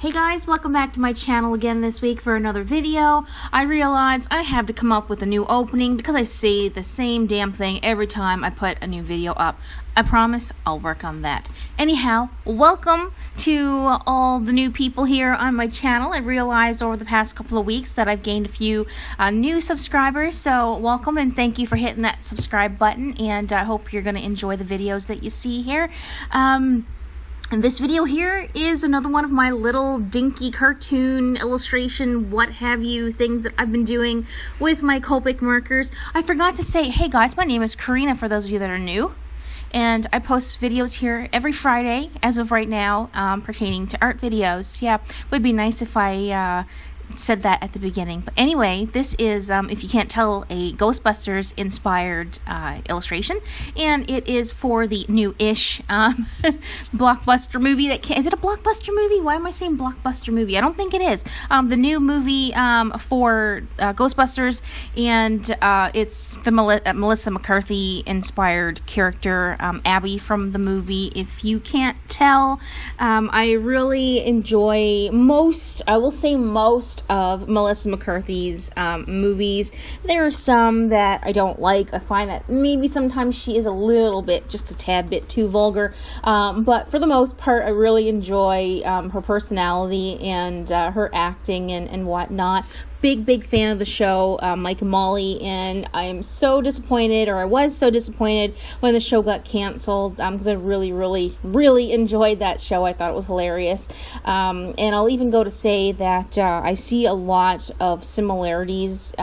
Hey guys, welcome back to my channel again this week for another video. I realized I have to come up with a new opening because I say the same damn thing every time I put a new video up. I promise I'll work on that. Anyhow, welcome to all the new people here on my channel. I realized over the past couple of weeks that I've gained a few new subscribers, so welcome and thank you for hitting that subscribe button, and I hope you're going to enjoy the videos that you see here. And this video here is another one of my little dinky cartoon illustration, what have you, things that I've been doing with my Copic markers. I forgot to say, hey guys, my name is Karina for those of you that are new. And I post videos here every Friday, as of right now, pertaining to art videos. Yeah, would be nice if I said that at the beginning. But anyway, this is, if you can't tell, a Ghostbusters inspired illustration, and it is for the new-ish blockbuster movie that is it a blockbuster movie? Why am I saying blockbuster movie? I don't think it is. The new movie for Ghostbusters, and it's the Melissa McCarthy inspired character, Abby from the movie. If you can't tell, I really enjoy I will say most of Melissa McCarthy's movies. There are some that I don't like. I find that maybe sometimes she is a little bit, just a tad bit too vulgar, but for the most part I really enjoy her personality and her acting and whatnot. Big fan of the show, Mike and Molly, and I am so disappointed, or I was so disappointed when the show got canceled, because I really enjoyed that show. I thought it was hilarious, and I'll even go to say that I see a lot of similarities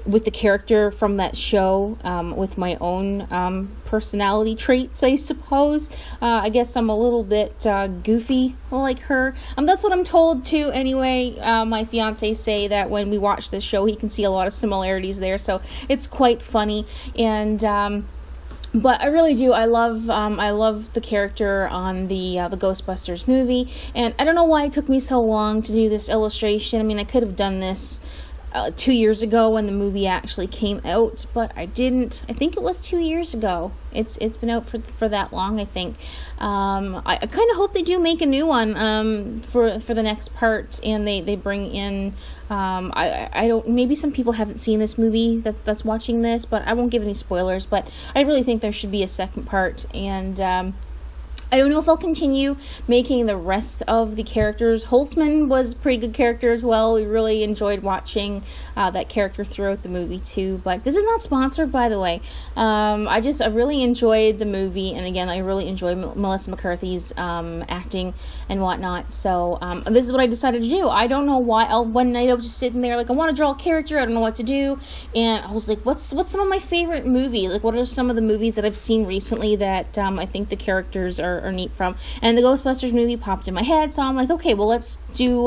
with the character from that show, with my own personality traits, I suppose. I guess I'm a little bit goofy like her. That's what I'm told too anyway. My fiance say that when we watch this show he can see a lot of similarities there, so it's quite funny. And but I really do. I love the character on the Ghostbusters movie, and I don't know why it took me so long to do this illustration. I mean, I could have done this 2 years ago when the movie actually came out, but I didn't. I think it was 2 years ago. It's been out for that long, I think. I kind of hope they do make a new one for the next part, and they bring in I don't, maybe some people haven't seen this movie that's watching this, but I won't give any spoilers, but I really think there should be a second part, and I don't know if I'll continue making the rest of the characters. Holtzman was a pretty good character as well. We really enjoyed watching that character throughout the movie too. But this is not sponsored, by the way. I really enjoyed the movie, and again, I really enjoyed Melissa McCarthy's acting and whatnot. So this is what I decided to do. I don't know why. One night I was just sitting there like, I want to draw a character. I don't know what to do, and I was like, what's some of my favorite movies? Like, what are some of the movies that I've seen recently that I think the characters are neat from? And the Ghostbusters movie popped in my head, so I'm like, okay, well, let's do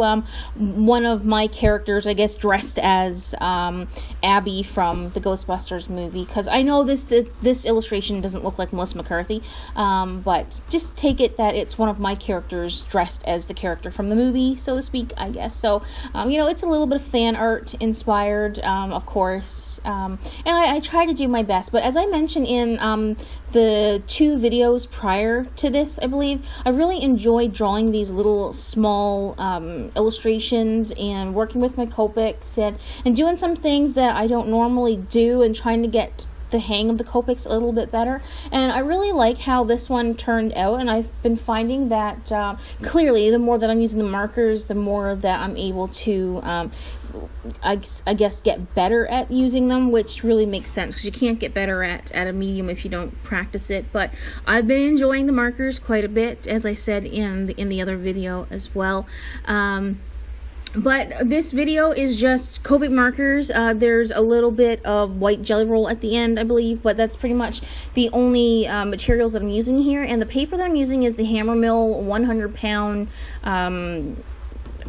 one of my characters, I guess, dressed as Abby from the Ghostbusters movie, because I know this illustration doesn't look like Melissa McCarthy, but just take it that it's one of my characters dressed as the character from the movie, so to speak, I guess. So it's a little bit of fan art inspired, of course, and I try to do my best. But as I mentioned in the 2 videos prior to this, I believe, I really enjoy drawing these little small illustrations and working with my Copics and doing some things that I don't normally do, and trying to get the hang of the Copics a little bit better. And I really like how this one turned out, and I've been finding that clearly the more that I'm using the markers, the more that I'm able to I guess get better at using them, which really makes sense, because you can't get better at a medium if you don't practice it. But I've been enjoying the markers quite a bit, as I said in the other video as well. But this video is just Copic markers. There's a little bit of white jelly roll at the end, I believe, but that's pretty much the only materials that I'm using here. And the paper that I'm using is the Hammermill 100-pound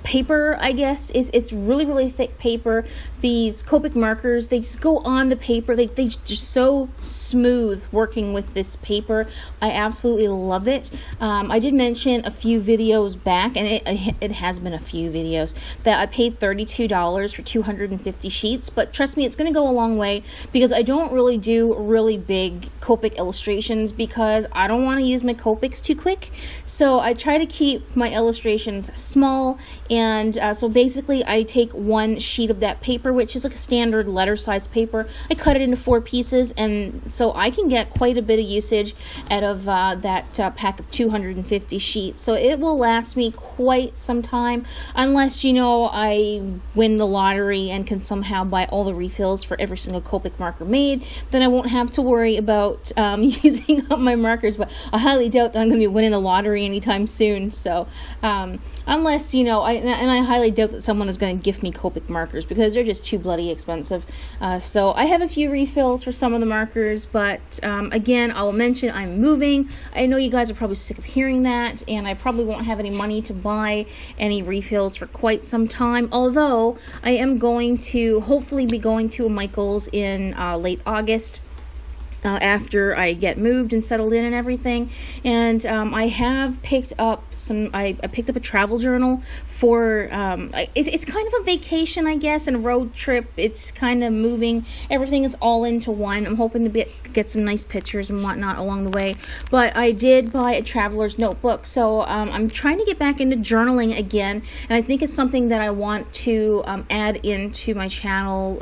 paper, I guess. It's really, really thick paper. These Copic markers, they just go on the paper. They just so smooth working with this paper. I absolutely love it. I did mention a few videos back, and it has been a few videos, that I paid $32 for 250 sheets, but trust me, it's going to go a long way, because I don't really do really big Copic illustrations because I don't want to use my Copics too quick. So I try to keep my illustrations small, and so basically I take one sheet of that paper, which is like a standard letter size paper. I cut it into 4 pieces, and so I can get quite a bit of usage out of that pack of 250 sheets. So it will last me quite some time, unless, you know, I win the lottery and can somehow buy all the refills for every single Copic marker made. Then I won't have to worry about using up my markers, but I highly doubt that I'm going to be winning the lottery anytime soon. So unless, you know, I highly doubt that someone is going to gift me Copic markers, because they're just too bloody expensive. So I have a few refills for some of the markers, but again, I will mention I'm moving. I know you guys are probably sick of hearing that, and I probably won't have any money to buy any refills for quite some time, although I am going to hopefully be going to a Michael's in late August. After I get moved and settled in and everything, and I have picked up I picked up a travel journal for it's kind of a vacation, I guess, and a road trip. It's kind of moving, everything is all into one. I'm hoping to get some nice pictures and whatnot along the way, but I did buy a traveler's notebook, so I'm trying to get back into journaling again, and I think it's something that I want to add into my channel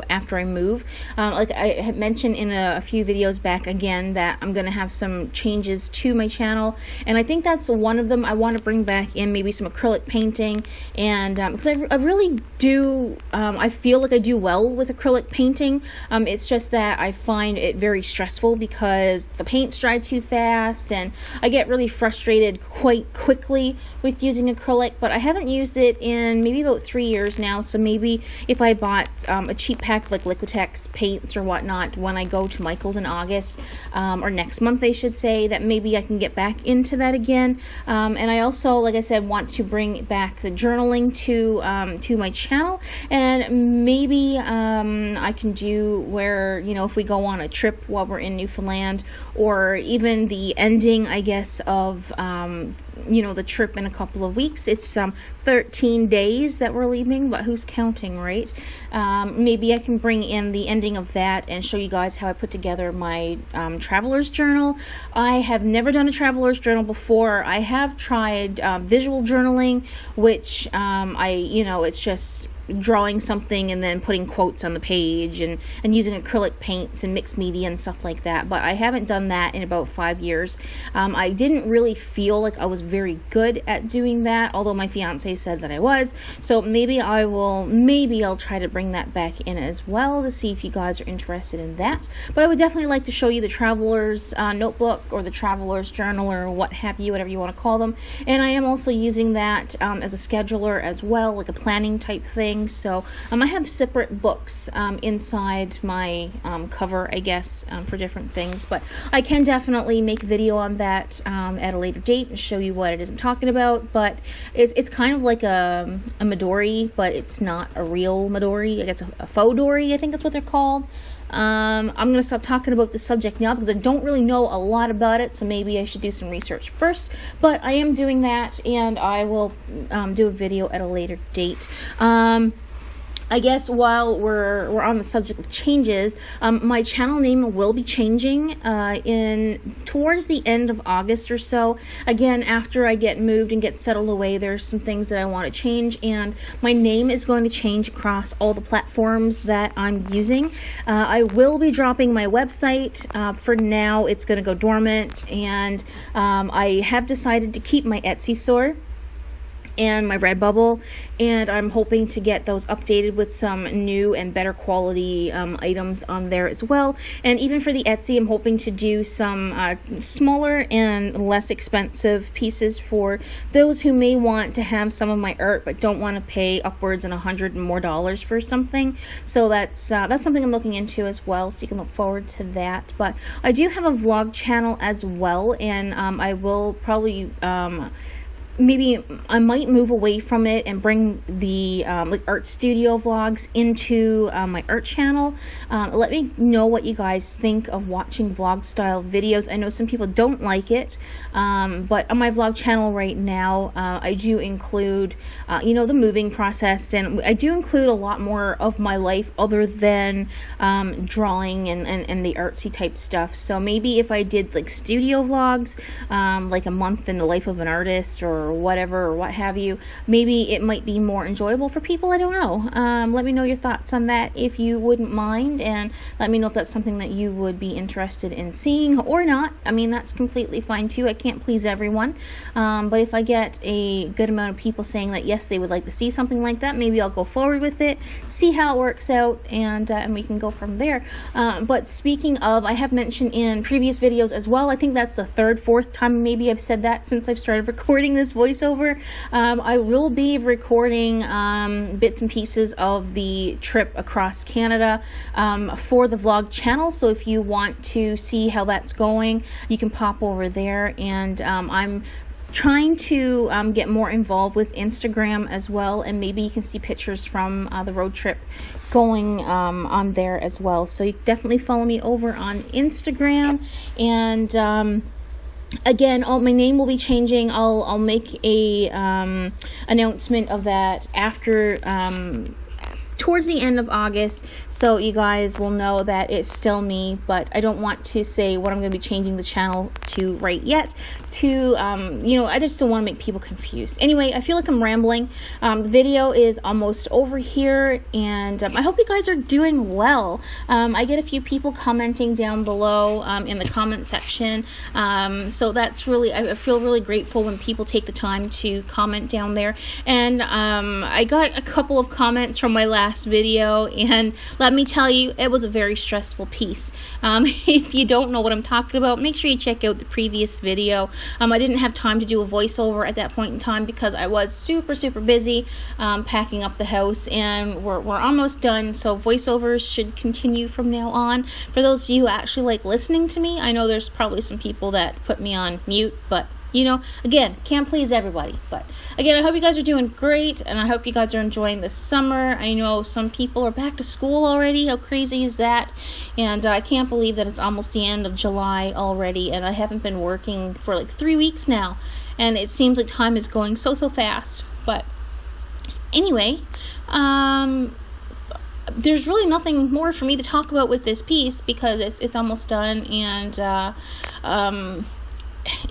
after I move. Like I had mentioned in a few videos back again, that I'm going to have some changes to my channel, and I think that's one of them. I want to bring back in maybe some acrylic painting, and because I really do, I feel like I do well with acrylic painting. It's just that I find it very stressful because the paint's dry too fast, and I get really frustrated quite quickly with using acrylic, but I haven't used it in maybe about 3 years now, so maybe if I bought a cheap pack like Liquitex paints or whatnot when I go to Michael's in August, or next month I should say, that maybe I can get back into that again. And I also, like I said, want to bring back the journaling to my channel, and maybe I can do where, you know, if we go on a trip while we're in Newfoundland, or even the ending, I guess, of you know, the trip in a couple of weeks. It's 13 days that we're leaving, but who's counting, right? Maybe I can bring in the ending of that and show you guys how I put together my traveler's journal. I have never done a traveler's journal before. I have tried visual journaling, which you know, it's just drawing something and then putting quotes on the page, and using acrylic paints and mixed media and stuff like that, but I haven't done that in about 5 years. I didn't really feel like I was very good at doing that, although my fiance said that I was, so maybe I'll try to bring that back in as well to see if you guys are interested in that. But I would definitely like to show you the traveler's notebook, or the traveler's journal, or what have you, whatever you want to call them, and I am also using that as a scheduler as well, like a planning type thing. So I have separate books inside my cover, I guess, for different things, but I can definitely make a video on that at a later date and show you what it is I'm talking about. But it's kind of like a Midori, but it's not a real Midori. I guess a faux Dory, I think that's what they're called. I'm going to stop talking about the subject now because I don't really know a lot about it, so maybe I should do some research first, but I am doing that, and I will do a video at a later date. I guess while we're on the subject of changes, my channel name will be changing towards the end of August or so. Again, after I get moved and get settled away, there's some things that I want to change, and my name is going to change across all the platforms that I'm using. I will be dropping my website. For now, it's going to go dormant, and I have decided to keep my Etsy store and my Redbubble, and I'm hoping to get those updated with some new and better quality items on there as well. And even for the Etsy, I'm hoping to do some smaller and less expensive pieces for those who may want to have some of my art but don't want to pay upwards and $100 and more for something. So that's something I'm looking into as well, so you can look forward to that. But I do have a vlog channel as well, and I will probably maybe I might move away from it and bring the like art studio vlogs into my art channel. Let me know what you guys think of watching vlog style videos. I know some people don't like it, but on my vlog channel right now, I do include you know, the moving process, and I do include a lot more of my life other than drawing and the artsy type stuff. So maybe if I did like studio vlogs, like a month in the life of an artist or whatever, or what have you, maybe it might be more enjoyable for people. I don't know. Let me know your thoughts on that if you wouldn't mind, and let me know if that's something that you would be interested in seeing or not. I mean, that's completely fine too. I can't please everyone, but if I get a good amount of people saying that yes, they would like to see something like that, maybe I'll go forward with it, see how it works out, and we can go from there. But speaking of, I have mentioned in previous videos as well, I think that's the third, fourth time maybe I've said that since I've started recording this voiceover. I will be recording bits and pieces of the trip across Canada for the vlog channel, so if you want to see how that's going, you can pop over there. And I'm trying to get more involved with Instagram as well, and maybe you can see pictures from the road trip going on there as well. So you definitely follow me over on Instagram. And again, my name will be changing. I'll make a announcement of that after towards the end of August, so you guys will know that it's still me, but I don't want to say what I'm going to be changing the channel to right yet, to you know, I just don't want to make people confused. Anyway, I feel like I'm rambling. The video is almost over here, and I hope you guys are doing well. I get a few people commenting down below in the comment section, so that's really, I feel really grateful when people take the time to comment down there. And I got a couple of comments from my last video, and let me tell you, it was a very stressful piece. If you don't know what I'm talking about, make sure you check out the previous video. I didn't have time to do a voiceover at that point in time because I was super busy packing up the house, and we're almost done, so voiceovers should continue from now on. For those of you who actually like listening to me, I know there's probably some people that put me on mute, but you know, again, can't please everybody. But again, I hope you guys are doing great, and I hope you guys are enjoying the summer. I know some people are back to school already. How crazy is that? And I can't believe that it's almost the end of July already, and I haven't been working for like 3 weeks now, and it seems like time is going so so-fast. But anyway, there's really nothing more for me to talk about with this piece because it's almost done, and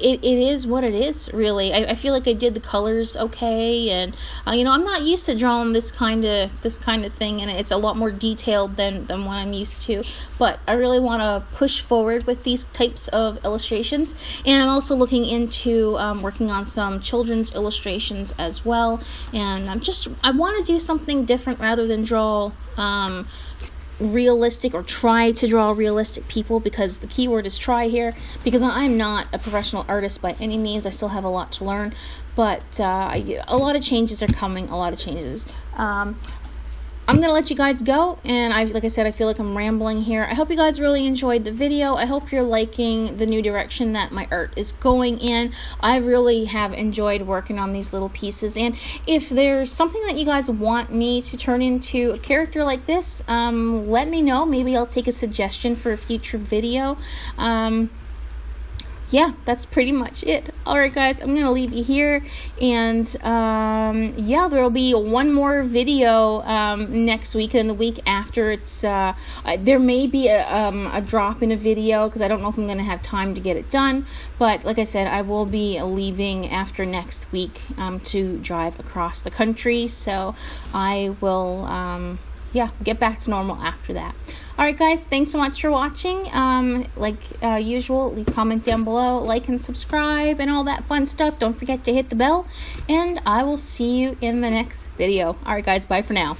it is what it is, really. I feel like I did the colors okay, and you know, I'm not used to drawing this kind of thing, and it's a lot more detailed than what I'm used to, but I really want to push forward with these types of illustrations. And I'm also looking into working on some children's illustrations as well, and I want to do something different rather than draw realistic, or try to draw realistic people, because the key word is try here, because I'm not a professional artist by any means. I still have a lot to learn, but a lot of changes are coming, a lot of changes. I'm gonna let you guys go, and like I said, I feel like I'm rambling here. I hope you guys really enjoyed the video. I hope you're liking the new direction that my art is going in. I really have enjoyed working on these little pieces, and if there's something that you guys want me to turn into a character like this, let me know. Maybe I'll take a suggestion for a future video. Yeah, that's pretty much it. Alright guys, I'm gonna leave you here, and yeah, there'll be one more video next week, and the week after it's there may be a drop in a video because I don't know if I'm gonna have time to get it done, but like I said, I will be leaving after next week to drive across the country, so I will yeah, get back to normal after that. Alright guys, thanks so much for watching. Like usual, leave a comment down below, like and subscribe, and all that fun stuff. Don't forget to hit the bell, and I will see you in the next video. Alright guys, bye for now.